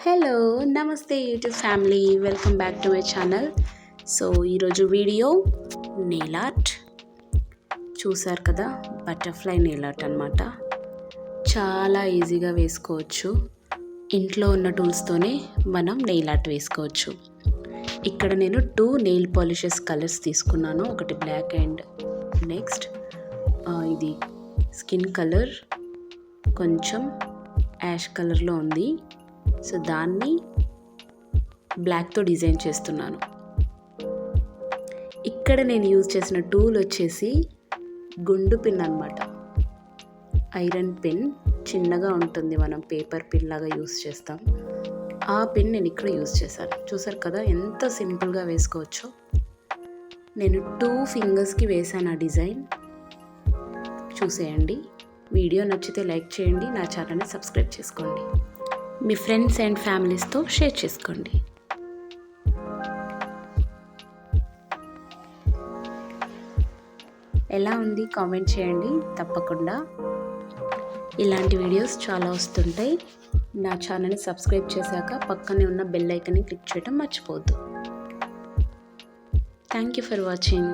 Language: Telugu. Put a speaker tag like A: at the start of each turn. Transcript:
A: హలో నమస్తే YouTube family, welcome back to my channel. So ఈరోజు వీడియో నెయిల్ ఆర్ట్ చూసారు కదా, బటర్ఫ్లై నెయిల్ ఆర్ట్ అనమాట. చాలా ఈజీగా వేసుకోవచ్చు. ఇంట్లో ఉన్న టూల్స్తోనే మనం నెయిల్ ఆర్ట్ వేసుకోవచ్చు. ఇక్కడ నేను 2 నెయిల్ పాలిషెస్ కలర్స్ తీసుకున్నాను. ఒకటి బ్లాక్ అండ్ నెక్స్ట్ ఇది స్కిన్ కలర్ కొంచెం యాష్ కలర్లో ఉంది. సో దాన్ని బ్లాక్తో డిజైన్ చేస్తున్నాను. ఇక్కడ నేను యూజ్ చేసిన టూల్ వచ్చేసి గుండు పిన్ అనమాట. ఐరన్ పిన్ చిన్నగా ఉంటుంది, మనం పేపర్ పిన్ లాగా యూజ్ చేస్తాం. ఆ పిన్ నేను ఇక్కడ యూజ్ చేశాను. చూసారు కదా ఎంత సింపుల్గా వేసుకోవచ్చో. నేను 2 ఫింగర్స్కి వేసాను ఆ డిజైన్. చూసేయండి. వీడియో నచ్చితే లైక్ చేయండి, నా ఛానల్ని సబ్స్క్రైబ్ చేసుకోండి, మీ ఫ్రెండ్స్ అండ్ ఫ్యామిలీస్తో షేర్ చేసుకోండి. ఎలా ఉంది కామెంట్ చేయండి తప్పకుండా. ఇలాంటి వీడియోస్ చాలా వస్తుంటాయి. నా ఛానల్ని సబ్స్క్రైబ్ చేశాక పక్కనే ఉన్న బెల్ ఐకాన్ని క్లిక్ చేయడం మర్చిపోవద్దు. Thank you for watching.